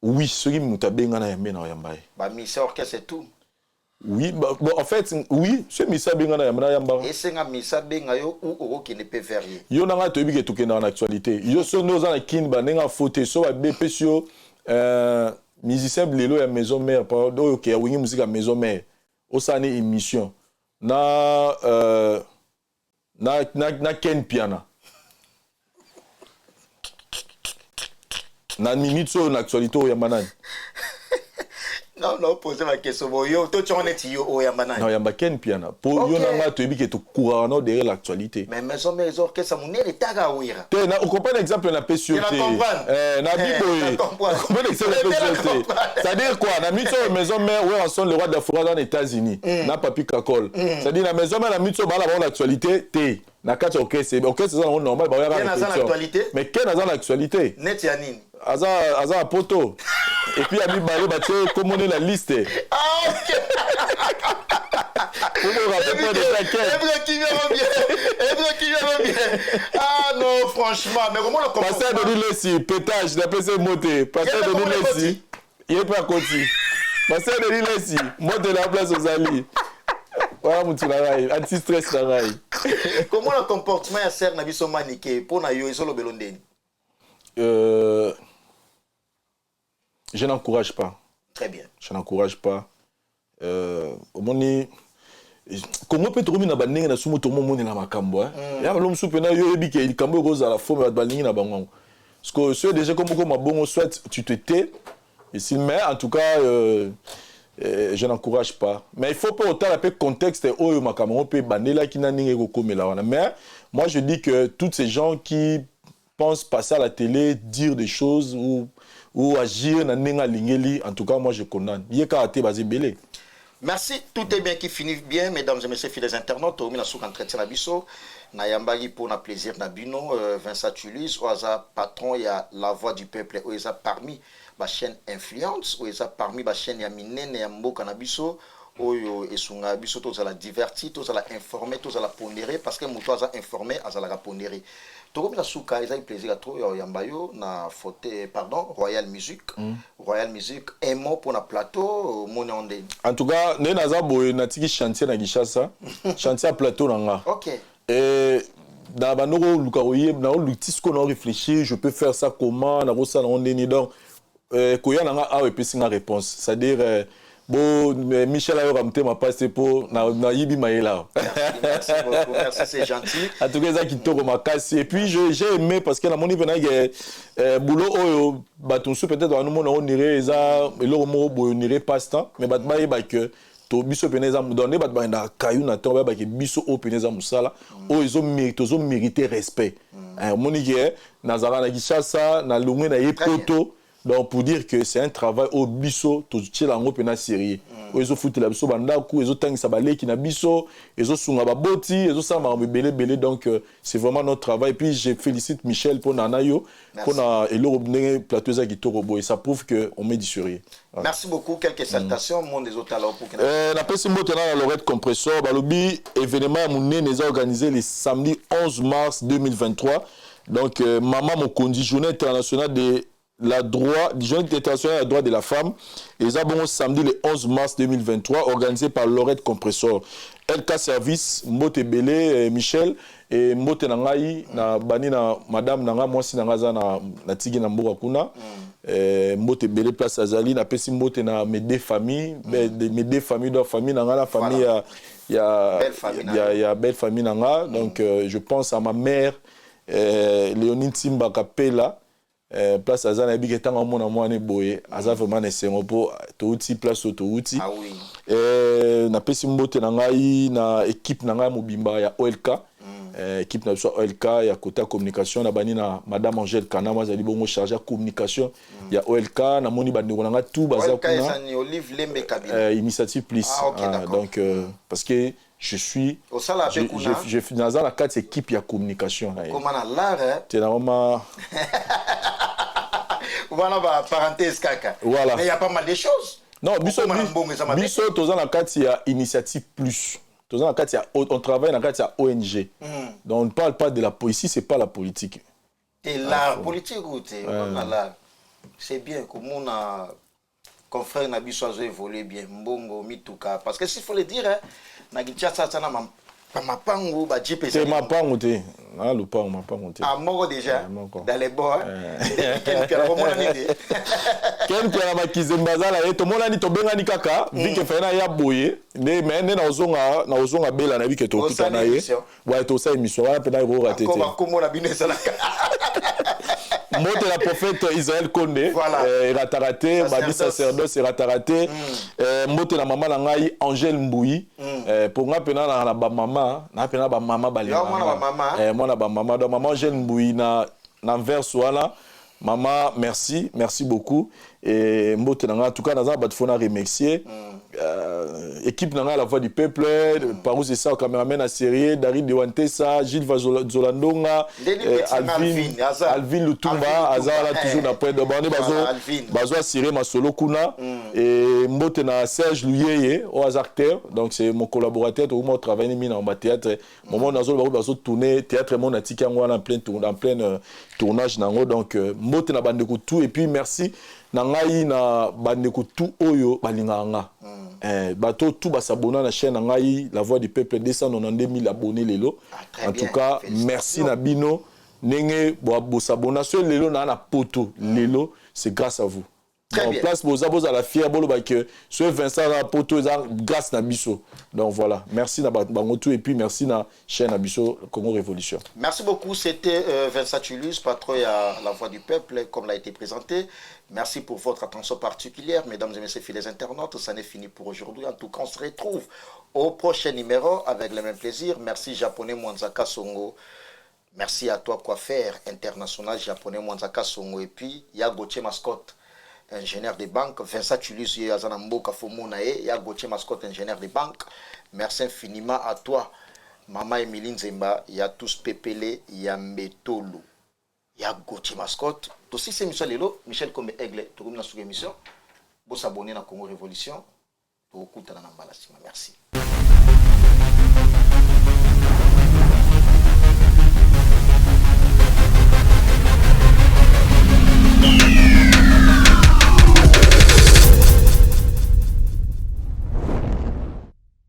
oui ceux qui mutabenga na yambe na oyamba ba misa orchestre c'est tout oui bon en fait oui ce misa benga na yamba et c'est nga misa benga yo ou oko qui ne peut faire rien yo nanga to bi ke tokenda en actualité yo so nos na kin ba nenga faute so ba bepesio musicien lelo ya maison mère pardon OK wingi musique à maison mère au sani émission na Ken Piana na minute na actualité ya manani non poser ma question yo to tu est yo o yamba nani non yamba Ken Piana pour yo nanga to bi ke to courant derrière l'actualité mais maison mère orchestre monene taga wira te na on comprend exemple na pesio te na biboy comprend exemple c'est à dire quoi na mitso maison mère ouais on son le roi d'Afrique dans les États-Unis na papi kakol c'est à dire na maison mère na mitso ba la l'actualité te na quatre orchestre c'est normal ba ya l'actualité mais quelle dans l'actualité net ya nini aza poto et puis ami balé baté comme on est la liste ah OK Ebre qui vient bien ah non franchement mais comment le comprendre passer de l'Ilessi pétage d'après ses motés passer de l'Ilessi il est pas côté passer de l'Ilessi monter la place aux alliés voilà mon travail anti stress travail comment le comportement ya ser na biso maniqué pour na yo isolo belondeni je n'encourage pas. Très bien. Je n'encourage pas. Au moment comment peut trouver na banninga na sumo to momoni na makambo ya balom supena yo ebi ke kambo roza la forme ya banninga na bango parce que c'est déjà comme mabongo soit tu te tais ici mais en tout cas je n'encourage pas mais il faut pas autant la contexte oyo makambo peut banela kina ninga ko komela wana mais moi je dis que tous ces gens qui pensent passer à la télé dire des choses ou agir na ninga lingeli en tout cas moi je condamne yeka ate bazibele. Merci, tout est bien qui finit bien, mesdames et messieurs, fidèles internautes. Au Minasouk entretien Nabiso, Nayambagi pour na plaisir Nabino, Vincent Tulise, Oaza patron, il y a la voix du peuple, Oaza parmi ma chaîne influence, Oaza parmi ma chaîne Yamine, Yambo Kanabiso, Oyo Esunga Biso, tous à la divertir, tous à la informer, tous à la pondérer, parce que Mouto a informé, à la pondérer. Tout comme Souka, ils ont plaisir à trop, Yambayo, na faute, pardon, Royal Music, Royal Music, un mot pour na plateau, mon onde. En tout cas, nous avons natiki chantier na Gishasa, chantier à plateau nanga. OK. Et dans banoro lukaoye, na o lutisco na réfléchir, je peux faire ça comment, na rosa na ondeni donc koya nanga a et puis singa réponse, c'est-à-dire bon, Michel a ramté ma passe pour na yibi maïla. Merci beaucoup, merci, c'est gentil. En tout cas, ça qui tourne ma casse. Et puis, j'ai aimé parce que la monnaie venait boulot au bâton sous peut-être dans le monde on irait ça, et là on irait pas ce temps, mais batma est que to biso peneza donné batma na caillou na tombe ba que biso au peneza musala, oh ils ont mérité respect. Monique nazara na Gishasa na lungu na yepoto. Donc pour dire que c'est un travail au biso to tchelango pena série. Ezo futi la biso bandaku, ezo tangi sabale ki na biso, ezo sunga baboti, ezo sama belé belé. Donc c'est vraiment notre travail. Et puis je félicite Michel pour nanayo, pour na elo obné plateau za gitorobo et ça prouve que on met du sérieux. Voilà. Merci beaucoup. Quelques salutations monde des autres alors pour que la personne motena la Lorette Compressor, balobi événement mouné les organisé le samedi 11 mars 2023. Donc maman Mokondi journée internationale de la droit, journée internationale de la droit de la femme. Et ça bon samedi le 11 mars 2023 organisé par Lorette Compressor. LK Service, Mbote Belé, Michel et Mbote Nangai na bani na madame nanga mwasi nanga za na tigi na mboka kuna. Mbote Belé place Azali na pesi Mbote na mes deux familles, mes deux familles de famille nanga la famille il y a belle famille nanga. Donc je pense à ma mère Léonine Simba Kapela. Place Azana et Big Tanga Mona Moine Boye, Aza vraiment nécessaire pour Touti, place Touti. Ah oui. Na pesi mbote nangai na équipe nanga mobimba ya OLK. Équipe na so OLK ya côté communication na bani na madame Angèle Kanama zali bongo chargé de communication ya OLK na moni bandeko nanga tout baza kuna. OLK c'est Olive Lembe Kabila. Initiative plus. Ah, okay, donc parce que je suis je suis dans la carte équipe ya communication là. Comment na l'art? C'est normalement voilà ma parenthèse kaka. Voilà. Mais il y a pas mal de choses. Non, biso toza na kati ya initiative plus. Toza na kati ya on travaille na kati ya ONG. Donc on ne parle pas de la politique, ici c'est pas la politique. Et l'art politique ou c'est bien comme on a confrère na biso a évolué bien mbongo mituka parce que s'il faut le dire hein na Kinshasa ça na mapango ba JP c'est mapango te na lupango mapango te ah moko déjà dans les bords quel pia ma kizembazala et to mona ni to bengani kaka vi ke fena ya boye ne mais na ozonga bela na vi ke to kitana ye wa to sa émission wa pena ro raté te ko mona binesa la Mote la prophète Israël Kondé, voilà. Rataraté, Babi sacerdoce Rataraté, Mote la maman Nangai Angèle Mbouyi, pour moi pena na ba maman, na pena ba maman balé. Moi na ba maman, donc maman Angèle Mbouyi na verse wala. Maman, merci beaucoup. Et Mbote Nanga, en tout cas, nous avons fait remercier. Équipe Nanga, la voix du peuple, par où c'est ça, caméraman à série, David Dewantesa, Gilles Zolandonga, Alvin Lutumba, Azala, toujours dans le point de bande, Bazo Siré, ma solo Kuna, et Mbote na Serge Louyeye, au acteur, donc c'est mon collaborateur, où moi travaille en théâtre. Moment où Bazo tourner, théâtre, mon attique en plein tournage, donc Mbote na bande tout, et puis merci. Nangai na bandeko tout oyo balinganga bato tout basabona na chaîne nangai la voix du peuple 292 000 abonnés lelo en tout cas merci na bino nenge bo sabona so lelo na poto lelo c'est grâce à vous. En place boza la fière bolo ba que ce Vincent na poto grâce na biso. Donc voilà, merci na bangotou et puis merci na chaîne na biso Congo Révolution. Merci beaucoup, c'était Vincent Tulus, patron à la voix du peuple comme l'a été présenté. Merci pour votre attention particulière, mesdames et messieurs fidèles internautes. Ça n'est fini pour aujourd'hui. En tout cas, on se retrouve au prochain numéro avec le même plaisir. Merci japonais Mwanzaka Songo. Merci à toi coiffeur international japonais Mwanzaka Songo et puis ya Gauthier Mascotte, ingénieur de banque. Vincent Tulus Yazanambo Kafomunae, ya Gauthier Mascotte, ingénieur de banque. Merci infiniment à toi, Maman Emiline Zemba, ya tous Pepele, ya Mbetolo. Il y a Gauthier Mascotte. Aussi, c'est Michel Kombe Aigle. Tout le monde sur l'émission. Vous s'abonnez à Congo Révolution. Merci.